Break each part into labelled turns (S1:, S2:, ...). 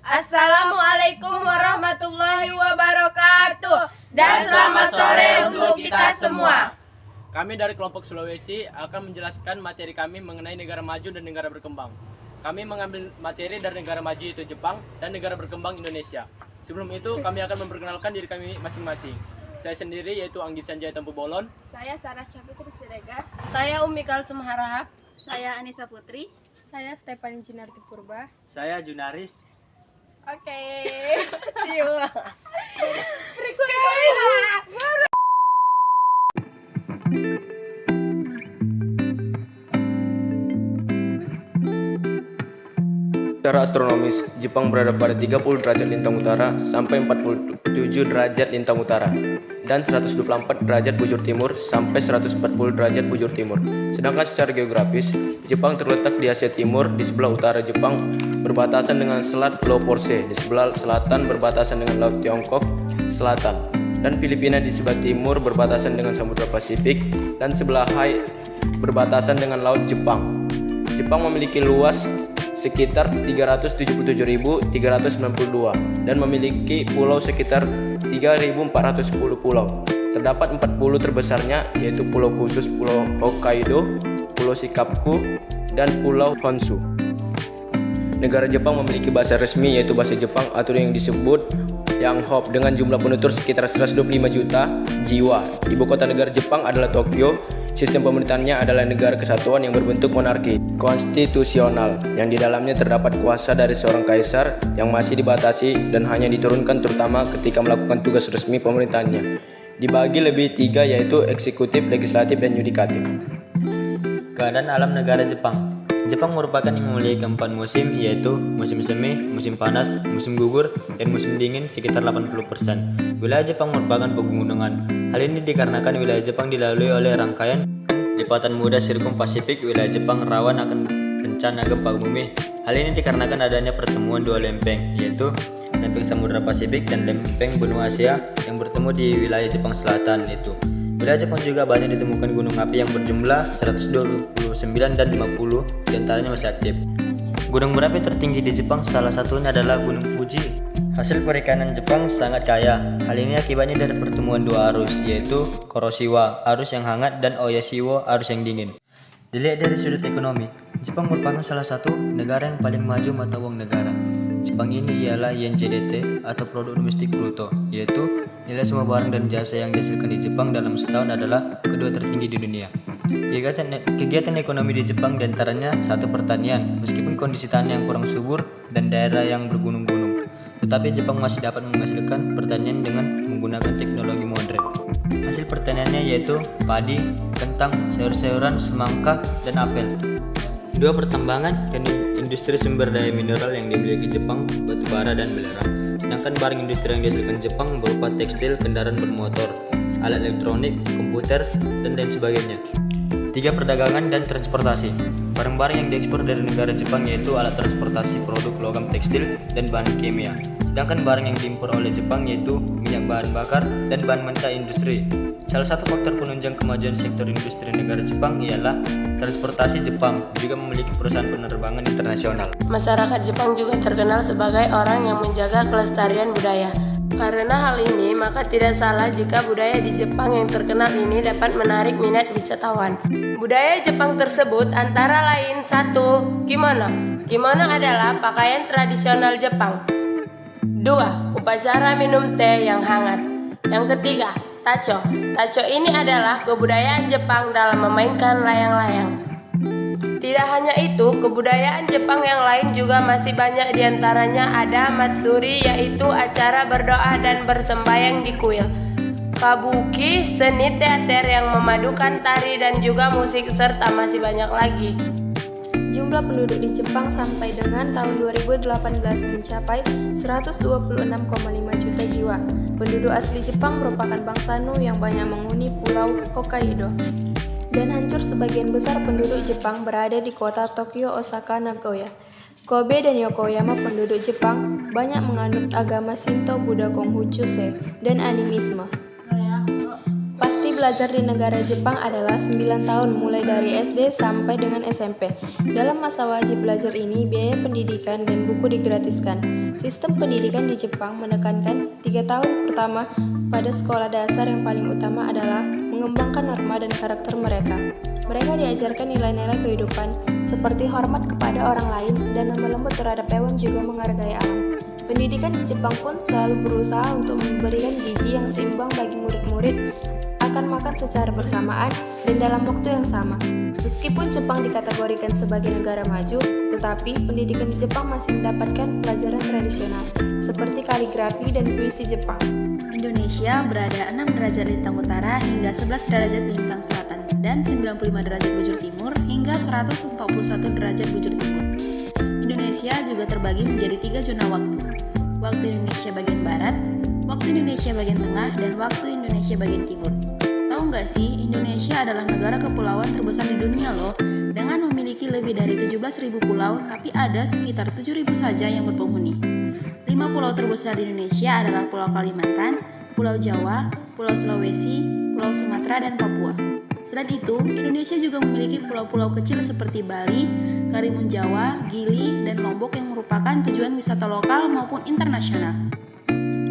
S1: Assalamualaikum warahmatullahi wabarakatuh. Dan selamat sore untuk kita semua.
S2: Kami dari kelompok Sulawesi akan menjelaskan materi kami mengenai negara maju dan negara berkembang. Kami mengambil materi dari negara maju yaitu Jepang dan negara berkembang Indonesia. Sebelum itu kami akan memperkenalkan diri kami masing-masing. Saya sendiri yaitu Anggi Sanjaya Tempu Bolon.
S1: Saya Sarah Syafitri Siregar.
S3: Saya Umi Kalsum Harahap.
S4: Saya Anissa Putri.
S3: Saya Stefani Jinarti Purba.
S2: Saya Junaris.
S1: Oke.
S5: Secara astronomis, Jepang berada pada 30 derajat lintang utara sampai 47 derajat lintang utara dan 124 derajat bujur timur sampai 140 derajat bujur timur. Sedangkan secara geografis, Jepang terletak di Asia Timur di sebelah utara Jepang berbatasan dengan Selat Pulau Porse, di sebelah selatan berbatasan dengan Laut Tiongkok Selatan, dan Filipina di sebelah timur berbatasan dengan Samudra Pasifik dan sebelah Hai berbatasan dengan Laut Jepang. Jepang memiliki luas sekitar 377.392 dan memiliki pulau sekitar 3.410 pulau. Terdapat 40 terbesarnya yaitu pulau khusus Pulau Hokkaido, Pulau Shikoku, dan Pulau Honshu. Negara Jepang memiliki bahasa resmi yaitu bahasa Jepang atau yang disebut Yanghop dengan jumlah penutur sekitar 125 juta jiwa. Ibu kota negara Jepang adalah Tokyo. Sistem pemerintahannya adalah negara kesatuan yang berbentuk monarki konstitusional yang di dalamnya terdapat kuasa dari seorang kaisar yang masih dibatasi dan hanya diturunkan terutama ketika melakukan tugas resmi pemerintahannya. Dibagi lebih tiga yaitu eksekutif, legislatif, dan yudikatif.
S6: Keadaan alam negara Jepang. Jepang merupakan yang memiliki 4 musim yaitu musim semi, musim panas, musim gugur, dan musim dingin sekitar 80%. Wilayah Jepang merupakan pegunungan. Hal ini dikarenakan wilayah Jepang dilalui oleh rangkaian lipatan muda sirkum Pasifik. Wilayah Jepang rawan akan bencana gempa bumi. Hal ini dikarenakan adanya pertemuan dua lempeng yaitu lempeng Samudra Pasifik dan lempeng benua Asia yang bertemu di wilayah Jepang Selatan itu. Wilayah Jepang juga banyak ditemukan gunung api yang berjumlah 129 dan 50 diantaranya masih aktif. Gunung berapi tertinggi di Jepang salah satunya adalah Gunung Fuji. Hasil perikanan Jepang sangat kaya. Hal ini akibatnya dari pertemuan dua arus yaitu Kuroshima, arus yang hangat, dan Oyashiwo, arus yang dingin. Dilihat dari sudut ekonomi, Jepang merupakan salah satu negara yang paling maju mata uang negara. Jepang ini ialah Yen JDT atau produk domestik bruto, yaitu nilai semua barang dan jasa yang dihasilkan di Jepang dalam setahun adalah kedua tertinggi di dunia. Kegiatan ekonomi di Jepang diantaranya satu pertanian, meskipun kondisi tanah yang kurang subur dan daerah yang bergunung-gunung. Tetapi Jepang masih dapat menghasilkan pertanian dengan menggunakan teknologi modern. Hasil pertaniannya yaitu padi, kentang, sayur-sayuran, semangka, dan apel. Dua pertambangan dan industri sumber daya mineral yang dimiliki Jepang, batu bara dan belerang. Sedangkan barang industri yang dihasilkan Jepang berupa tekstil, kendaraan bermotor, alat elektronik, komputer, dan lain sebagainya. 3. Perdagangan dan transportasi. Barang-barang yang diekspor dari negara Jepang yaitu alat transportasi produk logam tekstil dan bahan kimia. Sedangkan barang yang diimpor oleh Jepang yaitu minyak bahan bakar dan bahan mentah industri. Salah satu faktor penunjang kemajuan sektor industri negara Jepang ialah transportasi. Jepang juga memiliki perusahaan penerbangan internasional.
S3: Masyarakat Jepang juga terkenal sebagai orang yang menjaga kelestarian budaya. Karena hal ini, maka tidak salah jika budaya di Jepang yang terkenal ini dapat menarik minat wisatawan. Budaya Jepang tersebut antara lain 1. Kimono. Kimono adalah pakaian tradisional Jepang. 2. Upacara minum teh yang hangat. Yang ketiga, tacho. Tacho ini adalah kebudayaan Jepang dalam memainkan layang-layang. Tidak hanya itu, kebudayaan Jepang yang lain juga masih banyak, diantaranya ada Matsuri yaitu acara berdoa dan bersembahyang di kuil, Kabuki seni teater yang memadukan tari dan juga musik, serta masih banyak lagi.
S4: Jumlah penduduk di Jepang sampai dengan tahun 2018 mencapai 126,5 juta jiwa. Penduduk asli Jepang merupakan bangsa Nu yang banyak menghuni Pulau Hokkaido. Dan hancur sebagian besar penduduk Jepang berada di kota Tokyo, Osaka, Nagoya. Kobe dan Yokoyama penduduk Jepang banyak menganut agama Shinto, Buddha, Konghucu, dan animisme. Pasti belajar di negara Jepang adalah 9 tahun mulai dari SD sampai dengan SMP. Dalam masa wajib belajar ini, biaya pendidikan dan buku digratiskan. Sistem pendidikan di Jepang menekankan 3 tahun pertama pada sekolah dasar yang paling utama adalah mengembangkan norma dan karakter mereka. Mereka diajarkan nilai-nilai kehidupan seperti hormat kepada orang lain dan lemah lembut terhadap hewan, juga menghargai alam. Pendidikan di Jepang pun selalu berusaha untuk memberikan gizi yang seimbang bagi murid-murid, akan makan secara bersamaan dan dalam waktu yang sama. Meskipun Jepang dikategorikan sebagai negara maju, tetapi pendidikan di Jepang masih mendapatkan pelajaran tradisional seperti kaligrafi dan puisi Jepang.
S7: Indonesia berada 6 derajat lintang utara hingga 11 derajat lintang selatan dan 95 derajat bujur timur hingga 141 derajat bujur timur. Indonesia juga terbagi menjadi 3 zona waktu. Waktu Indonesia bagian barat, waktu Indonesia bagian tengah, dan waktu Indonesia bagian timur. Tahu nggak sih, Indonesia adalah negara kepulauan terbesar di dunia loh. Dengan memiliki lebih dari 17.000 pulau, tapi ada sekitar 7.000 saja yang berpenghuni. 5 pulau terbesar di Indonesia adalah Pulau Kalimantan, Pulau Jawa, Pulau Sulawesi, Pulau Sumatera, dan Papua. Selain itu, Indonesia juga memiliki pulau-pulau kecil seperti Bali, Karimun Jawa, Gili, dan Lombok yang merupakan tujuan wisata lokal maupun internasional.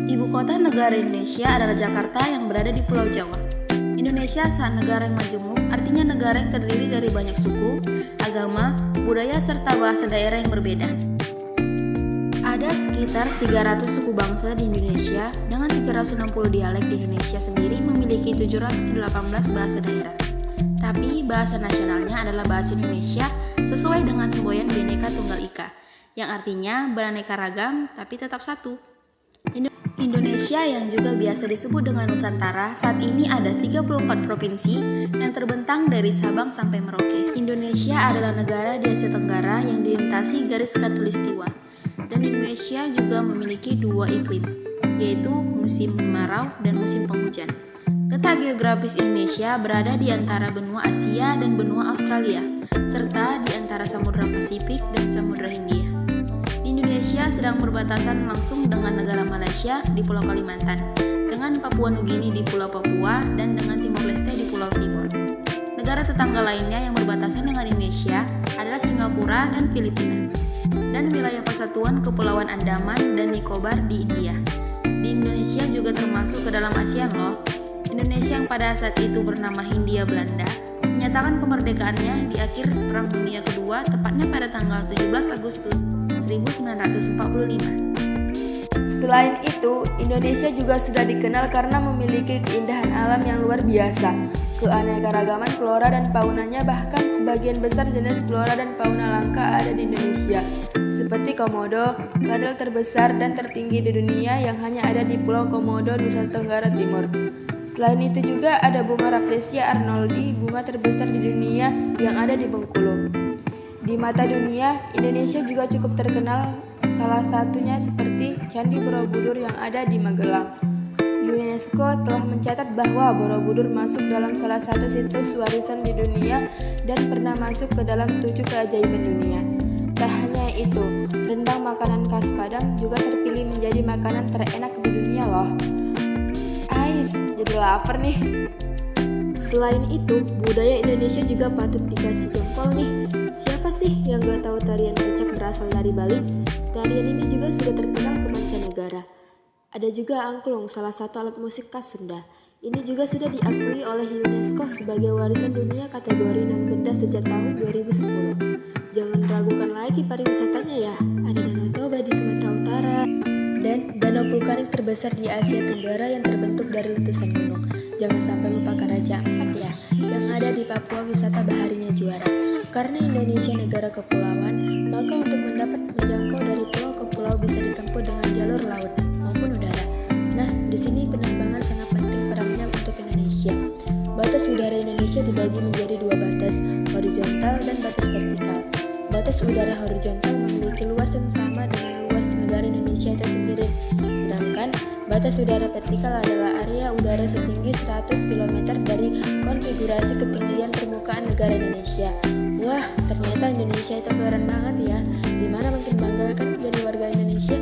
S7: Ibu kota negara Indonesia adalah Jakarta yang berada di Pulau Jawa. Indonesia saat negara yang majemuk, artinya negara yang terdiri dari banyak suku, agama, budaya, serta bahasa daerah yang berbeda. Ada sekitar 300 suku bangsa di Indonesia, dengan 360 dialek di Indonesia sendiri memiliki 718 bahasa daerah. Tapi bahasa nasionalnya adalah bahasa Indonesia sesuai dengan semboyan Bhinneka Tunggal Ika, yang artinya beraneka ragam tapi tetap satu. Indonesia yang juga biasa disebut dengan Nusantara saat ini ada 34 provinsi yang terbentang dari Sabang sampai Merauke. Indonesia adalah negara di Asia Tenggara yang dilintasi garis khatulistiwa. Dan Indonesia juga memiliki 2 iklim, yaitu musim kemarau dan musim penghujan. Letak geografis Indonesia berada di antara benua Asia dan benua Australia, serta di antara Samudra Pasifik dan Samudra Hindia. Indonesia sedang berbatasan langsung dengan negara Malaysia di Pulau Kalimantan, dengan Papua Nugini di Pulau Papua, dan dengan Timor Leste di Pulau Timur. Negara tetangga lainnya yang berbatasan dengan Indonesia adalah Singapura dan Filipina, dan wilayah Persatuan Kepulauan Andaman dan Nicobar di India. Di Indonesia juga termasuk ke dalam ASEAN loh. Indonesia yang pada saat itu bernama Hindia Belanda menyatakan kemerdekaannya di akhir Perang Dunia Kedua, tepatnya pada tanggal 17 Agustus 1945.
S4: Selain itu, Indonesia juga sudah dikenal karena memiliki keindahan alam yang luar biasa. Keanekaragaman flora dan faunanya, bahkan sebagian besar jenis flora dan fauna langka ada di Indonesia, seperti komodo, kadal terbesar dan tertinggi di dunia yang hanya ada di Pulau Komodo, Nusa Tenggara Timur. Selain itu juga ada bunga Rafflesia arnoldi, bunga terbesar di dunia yang ada di Bengkulu. Di mata dunia, Indonesia juga cukup terkenal, salah satunya seperti Candi Borobudur yang ada di Magelang. UNESCO telah mencatat bahwa Borobudur masuk dalam salah satu situs warisan di dunia dan pernah masuk ke dalam 7 keajaiban dunia. Tak hanya itu, rendang makanan khas Padang juga terpilih menjadi makanan terenak di dunia loh. Ais, jadi lapar nih. Selain itu, budaya Indonesia juga patut dikasih jempol nih. Siapa sih yang gak tahu tarian kecak berasal dari Bali? Tarian ini juga sudah terkenal ke mancanegara. Ada juga angklung, salah satu alat musik khas Sunda. Ini juga sudah diakui oleh UNESCO sebagai warisan dunia kategori non-benda sejak tahun 2010. Jangan ragukan lagi pariwisatanya ya. Ada Danau Toba di Sumatera Utara dan danau vulkanik terbesar di Asia Tenggara yang terbentuk dari letusan gunung. Jangan sampai lupakan Raja Ampat ya, yang ada di Papua, wisata baharinya juara. Karena Indonesia negara kepulauan, maka untuk menjangkau dari pulau ke pulau bisa ditempuh dengan jalur laut maupun udara. Nah, di sini penerbangan sangat penting perannya untuk Indonesia. Batas udara Indonesia dibagi menjadi 2 batas, horizontal dan batas vertikal. Batas udara horizontal memiliki luas yang sama dengan luas negara Indonesia itu sendiri. Sedangkan batas udara vertikal adalah area udara setinggi 100 km dari konfigurasi ketinggian permukaan negara Indonesia. Wah, ternyata Indonesia itu keren banget ya. Gimana makin bangga kan jadi warga Indonesia?